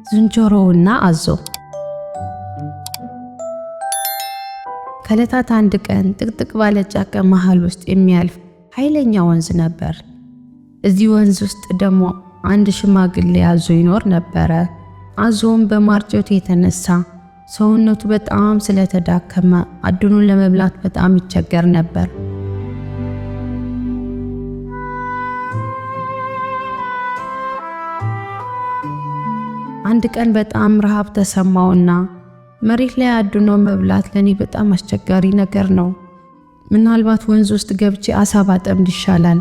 ዝንጀሮውና አዞ። ከዕለታት አንድ ቀን ጥቅጥቅ ባለ ጫካ መሃል ውስጥ የሚያልፍ ኃይለኛ ወንዝ ነበር። እዚህ ወንዝ ውስጥ ደግሞ አንድ ሽማግሌ አዞ ይኖር ነበረ። አዞም በማርጀቱ የተነሳ ሰውነቱ በጣም ስለተዳከመ አድኑን ለመብላት በጣም ይቸገር ነበር። አንድ ቀን በጣም ረሃብ ተሰማውና መሬት ላይ አድኖ መብላት ለኔ በጣም አስቸጋሪ ነገር ነው። ምናልባት ወንዝ ውስጥ ገብቼ አሳ ባጠምድ ይሻላል፣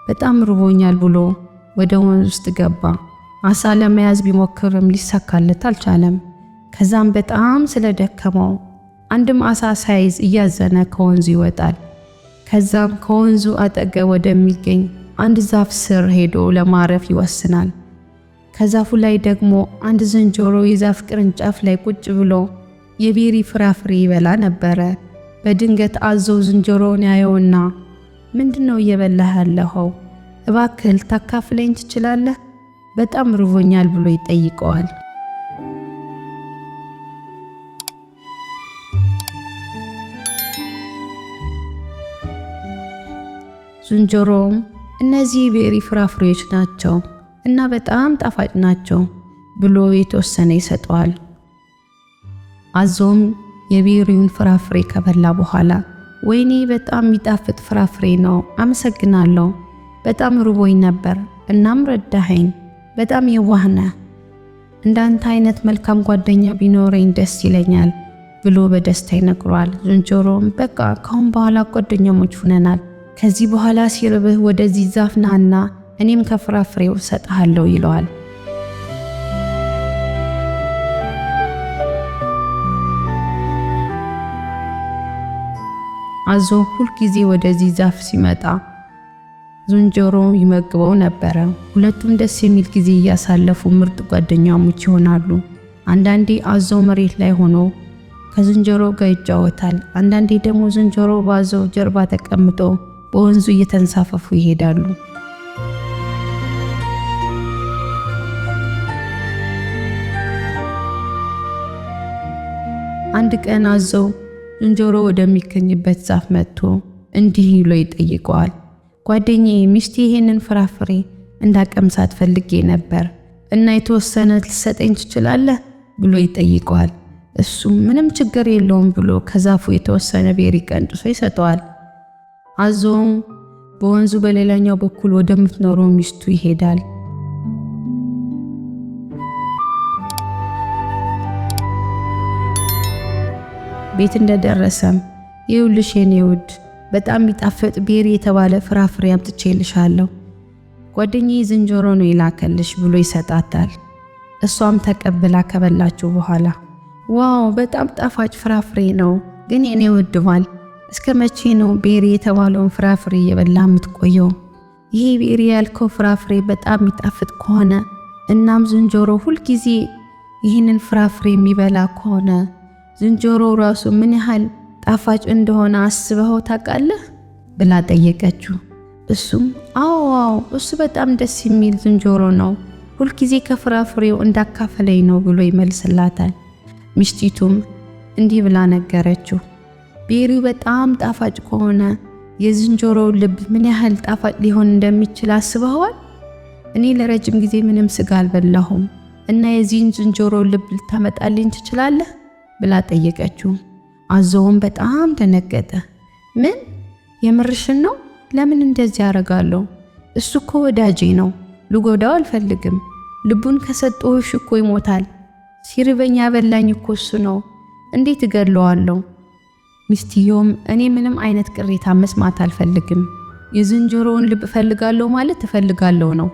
በጣም ርቦኛል ብሎ ወደ ወንዝ ውስጥ ገባ። አሳ ለመያዝ ቢሞክርም ሊሳካለት አልቻለም። ከዛም በጣም ስለደከመው አንድም አሳ ሳይዝ እያዘነ ከወንዙ ይወጣል። ከዛም ከወንዙ አጠገብ ወደሚገኝ አንድ ዛፍ ስር ሄዶ ለማረፍ ይወስናል። ከዛፉ ላይ ደግሞ አንድ ዝንጀሮ የዛፍ ቅርንጫፍ ላይ ቁጭ ብሎ የቤሪ ፍራፍሬ ይበላ ነበረ። በድንገት አዞ ዝንጀሮውን ያየውና ምንድነው እየበላህ ያለኸው? እባክህ ልታካፍለኝ ትችላለህ? በጣም ርቦኛል ብሎ ይጠይቀዋል። ዝንጀሮውም እነዚህ ቤሪ ፍራፍሬዎች ናቸው እና በጣም ጣፋጭ ናቸው ብሎ የተወሰነ ይሰጠዋል። አዞም የቤሪውን ፍራፍሬ ከበላ በኋላ ወይኔ በጣም የሚጣፍጥ ፍራፍሬ ነው፣ አመሰግናለሁ፣ በጣም ርቦኝ ነበር እናም ረዳኸኝ፣ በጣም የዋህ ነህ፣ እንዳንተ አይነት መልካም ጓደኛ ቢኖረኝ ደስ ይለኛል ብሎ በደስታ ይነግረዋል። ዝንጀሮም በቃ ካሁን በኋላ ጓደኛሞች ሆነናል፣ ከዚህ በኋላ ሲርብህ ወደዚህ ዛፍ ናና እኔም ከፍራፍሬው ሰጣለሁ ይለዋል። አዞ ሁል ጊዜ ወደዚህ ዛፍ ሲመጣ ዝንጀሮ ይመግበው ነበር። ሁለቱም ደስ የሚል ጊዜ እያሳለፉ ምርጥ ጓደኛሞች ይሆናሉ። አንዳንዴ አዞ መሬት ላይ ሆኖ ከዝንጀሮ ጋር ይጫወታል። አንዳንዴ ደግሞ ዝንጀሮ በአዞ ጀርባ ተቀምጦ በወንዙ እየተንሳፈፉ ይሄዳሉ። አንድ ቀን አዞ ዝንጀሮ ወደሚገኝበት ዛፍ መጥቶ እንዲህ ይሎ ይጠይቀዋል። ጓደኛዬ ሚስቴ ይሄንን ፍራፍሬ እንዳቀምሳት ፈልጌ ነበር እና የተወሰነ ልትሰጠኝ ትችላለህ ብሎ ይጠይቀዋል። እሱም ምንም ችግር የለውም ብሎ ከዛፉ የተወሰነ ቤሪ ቀንጥሶ ይሰጠዋል። አዞም በወንዙ በሌላኛው በኩል ወደምትኖረው ሚስቱ ይሄዳል። ቤት እንደደረሰም ይኸውልሽ የኔ ውድ በጣም የሚጣፍጥ ቤሪ የተባለ ፍራፍሬ አምጥቼልሻለሁ፣ ጓደኛዬ ዝንጀሮ ነው ይላከልሽ ብሎ ይሰጣታል። እሷም ተቀብላ ከበላችሁ በኋላ ዋው በጣም ጣፋጭ ፍራፍሬ ነው፣ ግን የኔ ውድ ባል እስከ መቼ ነው ቤሪ የተባለውን ፍራፍሬ እየበላ የምትቆየው? ይሄ ቤሪ ያልከው ፍራፍሬ በጣም የሚጣፍጥ ከሆነ እናም ዝንጀሮ ሁልጊዜ ይህንን ፍራፍሬ የሚበላ ከሆነ ዝንጀሮ ራሱ ምን ያህል ጣፋጭ እንደሆነ አስበኸው ታውቃለህ ብላ ጠየቀችው። እሱም አዎ እሱ በጣም ደስ የሚል ዝንጀሮ ነው፣ ሁልጊዜ ከፍራፍሬው እንዳካፈለኝ ነው ብሎ ይመልስላታል። ሚስቲቱም እንዲህ ብላ ነገረችው፣ ቤሪው በጣም ጣፋጭ ከሆነ የዝንጀሮው ልብ ምን ያህል ጣፋጭ ሊሆን እንደሚችል አስበኸዋል? እኔ ለረጅም ጊዜ ምንም ስጋ አልበላሁም እና የዚህን ዝንጀሮ ልብ ልታመጣልኝ ትችላለህ ብላ ጠየቀችው። አዞውም በጣም ደነገጠ። ምን የምርሽን ነው? ለምን እንደዚህ ያደርጋለሁ? እሱ እኮ ወዳጄ ነው፣ ልጎዳው አልፈልግም። ልቡን ከሰጠሁሽ እኮ ይሞታል። ሲርበኝ ያበላኝ እኮ እሱ ነው፣ እንዴት እገድለዋለሁ? ሚስትየውም እኔ ምንም አይነት ቅሬታ መስማት አልፈልግም፣ የዝንጀሮውን ልብ እፈልጋለሁ ማለት እፈልጋለሁ ነው፣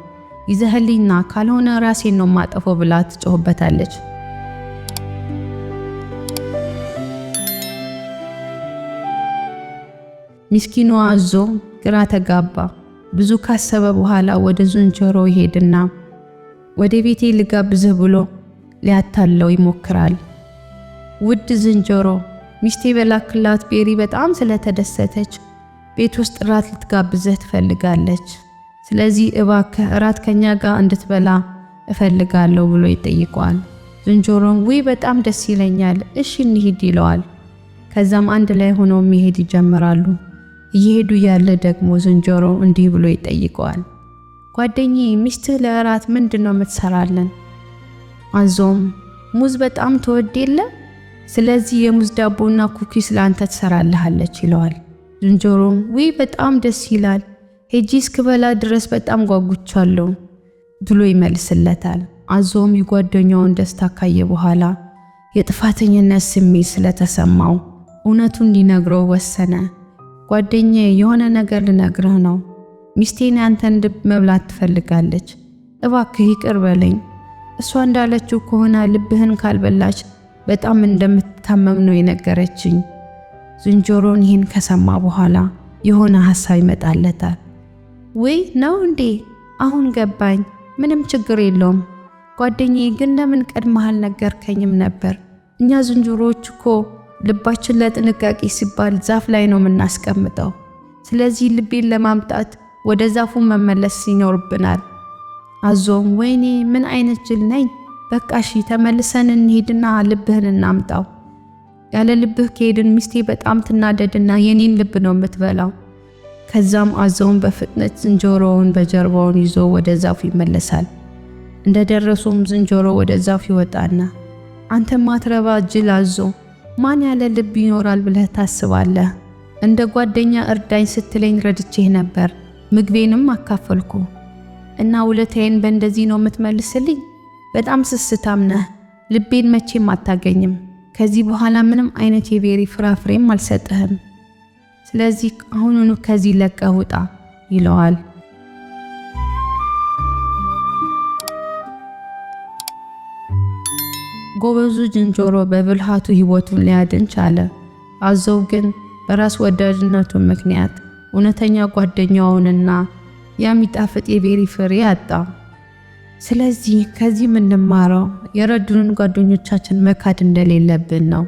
ይዘህልኝና ካልሆነ ራሴን ነው ማጠፈው ብላ ትጮህበታለች። ምስኪኑ አዞ ግራ ተጋባ። ብዙ ካሰበ በኋላ ወደ ዝንጀሮ ይሄድና ወደ ቤቴ ልጋብዝህ ብሎ ሊያታለው ይሞክራል። ውድ ዝንጀሮ ሚስቴ በላክላት ቤሪ በጣም ስለተደሰተች ቤት ውስጥ ራት ልትጋብዝህ ትፈልጋለች። ስለዚህ እባክህ ራት ከኛ ጋር እንድትበላ እፈልጋለሁ ብሎ ይጠይቀዋል። ዝንጀሮም ውይ በጣም ደስ ይለኛል፣ እሺ እንሂድ ይለዋል። ከዛም አንድ ላይ ሆነው መሄድ ይጀምራሉ። እየሄዱ ያለ ደግሞ ዝንጀሮ እንዲህ ብሎ ይጠይቀዋል። ጓደኛዬ ሚስትህ ለእራት ምንድነው የምትሰራለን? አዞም ሙዝ በጣም ትወድ የለ? ስለዚህ የሙዝ ዳቦና ኩኪስ ለአንተ ትሰራልሃለች ይለዋል። ዝንጀሮም ውይ በጣም ደስ ይላል፣ ሄጂ እስክበላ ድረስ በጣም ጓጉቻለሁ ብሎ ይመልስለታል። አዞም የጓደኛውን ደስታ ካየ በኋላ የጥፋተኝነት ስሜት ስለተሰማው እውነቱን ሊነግረው ወሰነ። ጓደኛዬ የሆነ ነገር ልነግርህ ነው። ሚስቴን ያንተን ልብ መብላት ትፈልጋለች። እባክህ ይቅር በለኝ። እሷ እንዳለችው ከሆነ ልብህን ካልበላች በጣም እንደምትታመም ነው የነገረችኝ። ዝንጀሮን ይህን ከሰማ በኋላ የሆነ ሐሳብ ይመጣለታል። ወይ ነው እንዴ? አሁን ገባኝ። ምንም ችግር የለውም። ጓደኛዬ ግን ለምን ቀድመህ አልነገርከኝም ነበር? እኛ ዝንጀሮዎች እኮ ልባችን ለጥንቃቄ ሲባል ዛፍ ላይ ነው የምናስቀምጠው። ስለዚህ ልቤን ለማምጣት ወደ ዛፉ መመለስ ይኖርብናል። አዞም ወይኔ ምን አይነት ጅል ነኝ። በቃ እሺ ተመልሰን እንሄድና ልብህን እናምጣው። ያለ ልብህ ከሄድን ሚስቴ በጣም ትናደድና የኔን ልብ ነው የምትበላው። ከዛም አዞም በፍጥነት ዝንጀሮውን በጀርባውን ይዞ ወደ ዛፉ ይመለሳል። እንደደረሱም ዝንጀሮ ወደ ዛፉ ይወጣና አንተ ማትረባ ጅል አዞ፣ ማን ያለ ልብ ይኖራል ብለህ ታስባለህ? እንደ ጓደኛ እርዳኝ ስትለኝ ረድቼህ ነበር፣ ምግቤንም አካፈልኩ እና ውለታዬን በእንደዚህ ነው የምትመልስልኝ? በጣም ስስታም ነህ። ልቤን መቼም አታገኝም። ከዚህ በኋላ ምንም አይነት የቤሪ ፍራፍሬም አልሰጥህም። ስለዚህ አሁኑኑ ከዚህ ለቀህ ውጣ ይለዋል። ጎበዙ ዝንጀሮ በብልሃቱ ሕይወቱን ሊያድን ቻለ። አዞው ግን በራስ ወዳድነቱ ምክንያት እውነተኛ ጓደኛውንና የሚጣፍጥ የቤሪ ፍሬ አጣ። ስለዚህ ከዚህ የምንማረው የረዱንን ጓደኞቻችን መካድ እንደሌለብን ነው።